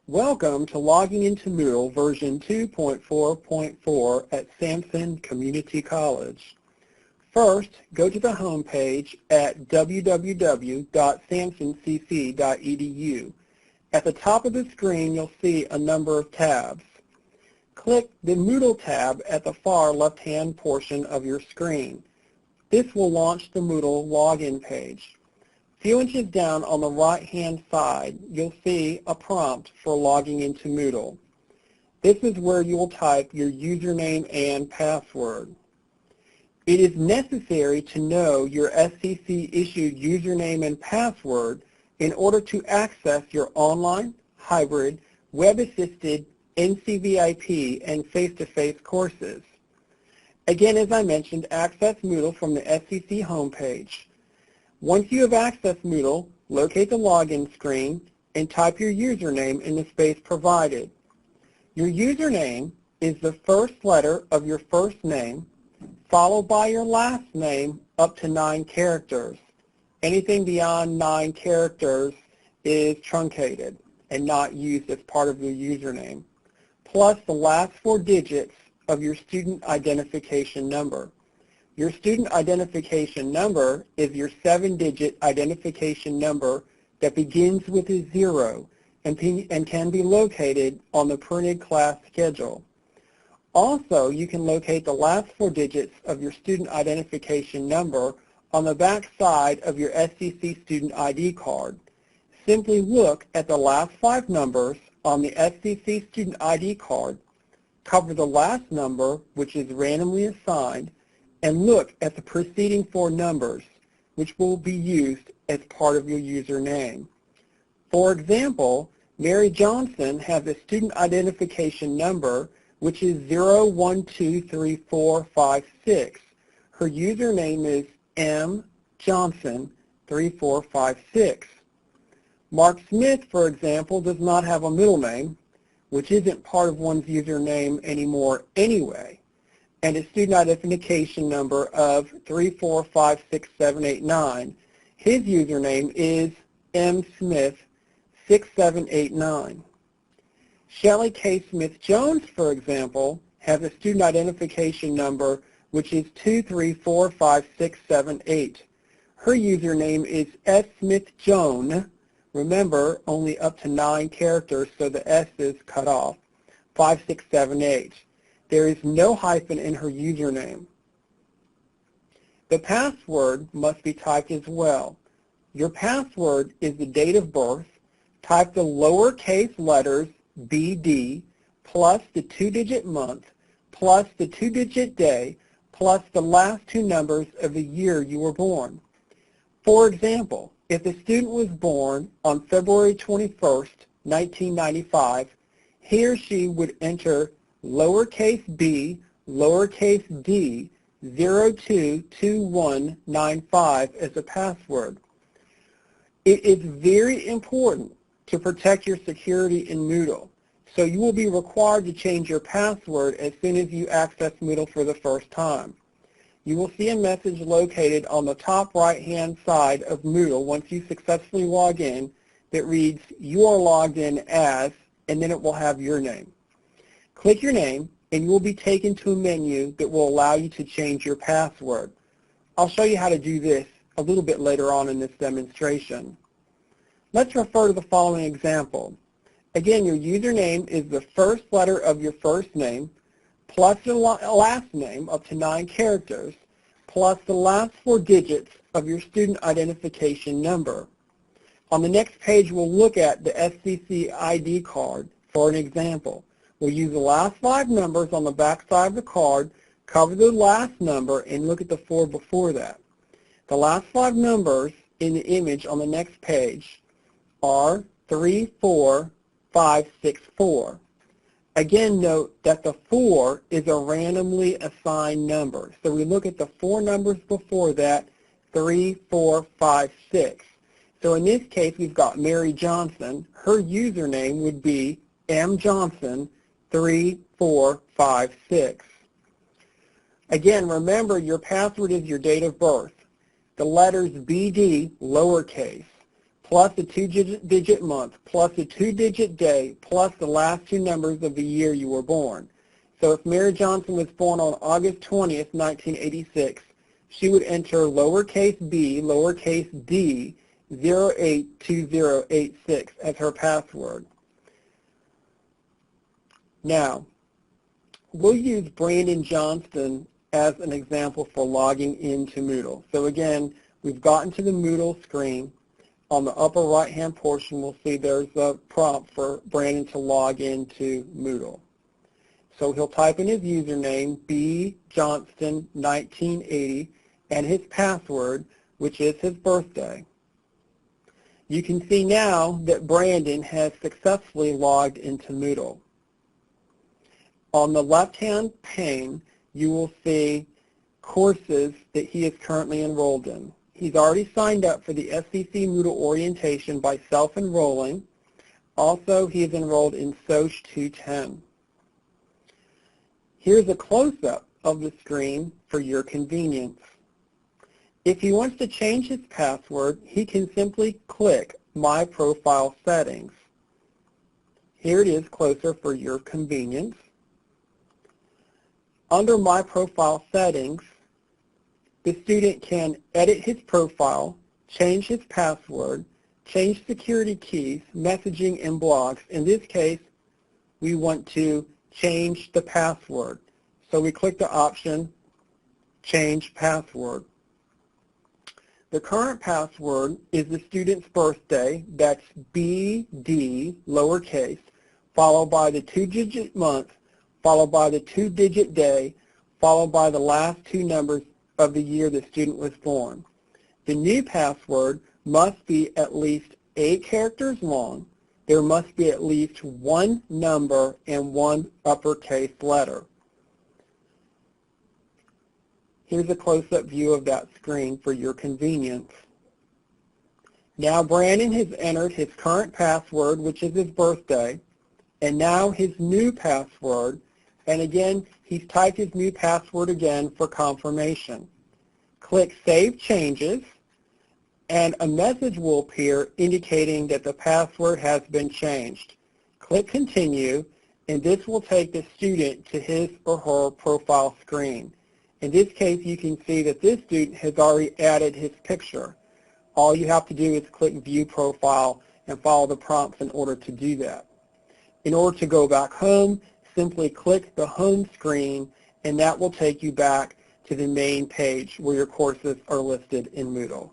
Welcome to Logging into Moodle version 2.4.4 at Sampson Community College. First, go to the home page at www.sampsoncc.edu. At the top of the screen, you'll see a number of tabs. Click the Moodle tab at the far left-hand portion of your screen. This will launch the Moodle login page. A few inches down on the right-hand side, you'll see a prompt for logging into Moodle. This is where you will type your username and password. It is necessary to know your SCC-issued username and password in order to access your online, hybrid, web-assisted, NCVIP, and face-to-face courses. Again, as I mentioned, access Moodle from the SCC homepage. Once you have accessed Moodle, locate the login screen and type your username in the space provided. Your username is the first letter of your first name, followed by your last name up to 9 characters. Anything beyond 9 characters is truncated and not used as part of your username, plus the last 4 digits of your student identification number. Your student identification number is your 7-digit identification number that begins with a 0 and can be located on the printed class schedule. Also, you can locate the last 4 digits of your student identification number on the back side of your SCC student ID card. Simply look at the last 5 numbers on the SCC student ID card, cover the last number, which is randomly assigned, and look at the preceding 4 numbers, which will be used as part of your username. For example, Mary Johnson has a student identification number, which is 0123456. Her username is mjohnson3456. Mark Smith, for example, does not have a middle name, which isn't part of one's username anymore anyway, and a student identification number of 3456789. His username is msmith6789. Shelley K. Smith-Jones, for example, has a student identification number which is 2345678. Her username is smithjoan. Remember, only up to 9 characters, so the S is cut off, 5678. There is no hyphen in her username. The password must be typed as well. Your password is the date of birth. Type the lowercase letters BD plus the 2-digit month plus the 2-digit day plus the last 2 numbers of the year you were born. For example, if the student was born on February 21st, 1995, he or she would enter lowercase b, lowercase d, 022195 as a password. It is very important to protect your security in Moodle, so you will be required to change your password as soon as you access Moodle for the first time. You will see a message located on the top right-hand side of Moodle once you successfully log in that reads, "You are logged in as," and then it will have your name. Click your name, and you will be taken to a menu that will allow you to change your password. I'll show you how to do this a little bit later on in this demonstration. Let's refer to the following example. Again, your username is the first letter of your first name, plus your last name up to 9 characters, plus the last 4 digits of your student identification number. On the next page, we'll look at the SCC ID card for an example. We'll use the last 5 numbers on the back side of the card, cover the last number, and look at the 4 before that. The last 5 numbers in the image on the next page are 34564. Again, note that the 4 is a randomly assigned number. So we look at the 4 numbers before that, 3, 4, 5, 6. So in this case, we've got Mary Johnson. Her username would be mjohnson3456. Again, remember your password is your date of birth. The letters BD, lowercase, plus the two-digit month, plus the two-digit day, plus the last two numbers of the year you were born. So if Mary Johnson was born on August 20th, 1986, she would enter lowercase b, lowercase d, 082086 as her password. Now, we'll use Brandon Johnston as an example for logging into Moodle. So again, we've gotten to the Moodle screen. On the upper right-hand portion, we'll see there's a prompt for Brandon to log into Moodle. So he'll type in his username, bjohnston1980, and his password, which is his birthday. You can see now that Brandon has successfully logged into Moodle. On the left-hand pane, you will see courses that he is currently enrolled in. He's already signed up for the SCC Moodle orientation by self-enrolling. Also, he is enrolled in SOC 210. Here's a close-up of the screen for your convenience. If he wants to change his password, he can simply click My Profile Settings. Here it is closer for your convenience. Under My Profile Settings, the student can edit his profile, change his password, change security keys, messaging, and blocks. In this case, we want to change the password. So we click the option, Change Password. The current password is the student's birthday, that's BD, lowercase, followed by the two-digit month, followed by the two-digit day, followed by the last two numbers of the year the student was born. The new password must be at least 8 characters long. There must be at least one number and one uppercase letter. Here's a close-up view of that screen for your convenience. Now Brandon has entered his current password, which is his birthday, and now his new password, and again, he's typed his new password again for confirmation. Click Save Changes, and a message will appear indicating that the password has been changed. Click Continue, and this will take the student to his or her profile screen. In this case, you can see that this student has already added his picture. All you have to do is click View Profile and follow the prompts in order to do that. In order to go back home, simply click the home screen, and that will take you back to the main page where your courses are listed in Moodle.